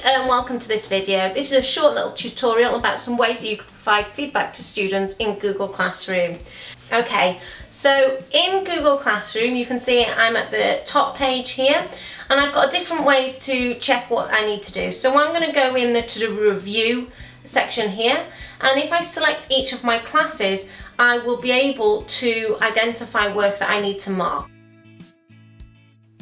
and welcome to this video. This is a short little tutorial about some ways you can provide feedback to students in Google Classroom. Okay, so in Google Classroom you can see I'm at the top page here and I've got different ways to check what I need to do. So I'm going to go in to the review section here, and if I select each of my classes I will be able to identify work that I need to mark.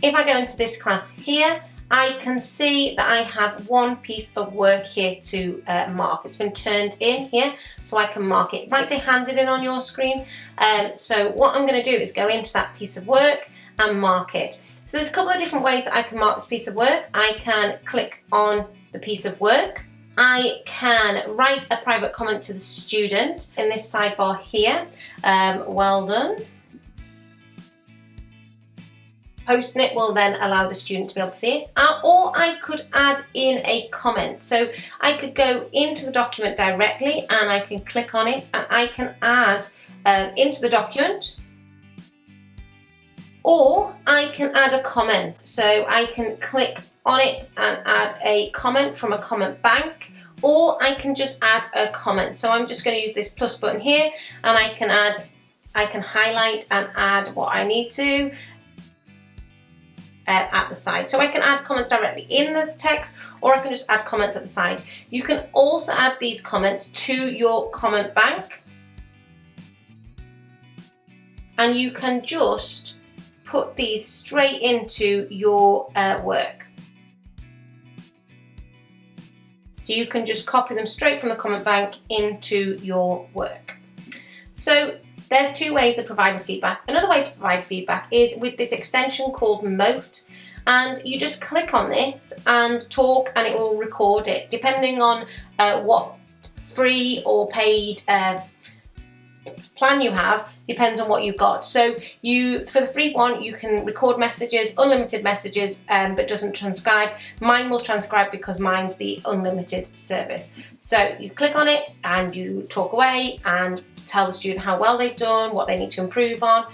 If I go into this class here, I can see that I have one piece of work here to mark. It's been turned in here, so I can mark it. It might say handed in on your screen. So what I'm going to do is go into that piece of work and mark it. So there's a couple of different ways that I can mark this piece of work. I can click on the piece of work. I can write a private comment to the student in this sidebar here. Well done. Posting it will then allow the student to be able to see it, or I could add in a comment. So I could go into the document directly and I can click on it and I can add into the document, or I can add a comment. So I can click on it and add a comment from a comment bank, or I can just add a comment. So I'm just going to use this plus button here and I can highlight and add what I need to at the side. So I can add comments directly in the text, or I can just add comments at the side. You can also add these comments to your comment bank, and you can just put these straight into your work. So you can just copy them straight from the comment bank into your work. So there's two ways of providing feedback. Another way to provide feedback is with this extension called Moat, and you just click on this and talk and it will record it, depending on what free or paid plan you have, depends on what you've got. So for the free one you can record messages, unlimited messages, but doesn't transcribe. Mine will transcribe because mine's the unlimited service. So you click on it and you talk away and tell the student how well they've done, what they need to improve on,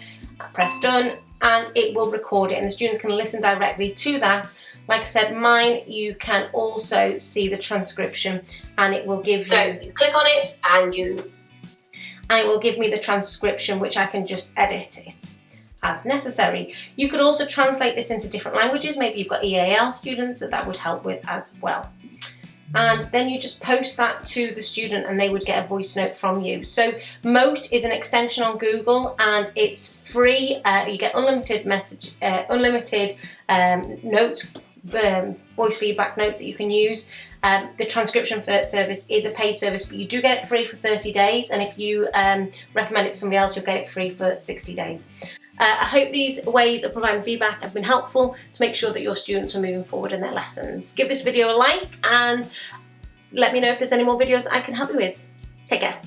press done, and it will record it and the students can listen directly to that. Like I said, mine you can also see the transcription and it will give you click on it and it will give me the transcription, which I can just edit it as necessary. You could also translate this into different languages. Maybe you've got EAL students that would help with as well. And then you just post that to the student and they would get a voice note from you. So Moat is an extension on Google and it's free. You get unlimited notes, voice feedback notes that you can use. The transcription service is a paid service, but you do get it free for 30 days. And if you recommend it to somebody else, you'll get it free for 60 days. I hope these ways of providing feedback have been helpful to make sure that your students are moving forward in their lessons. Give this video a like and let me know if there's any more videos I can help you with. Take care.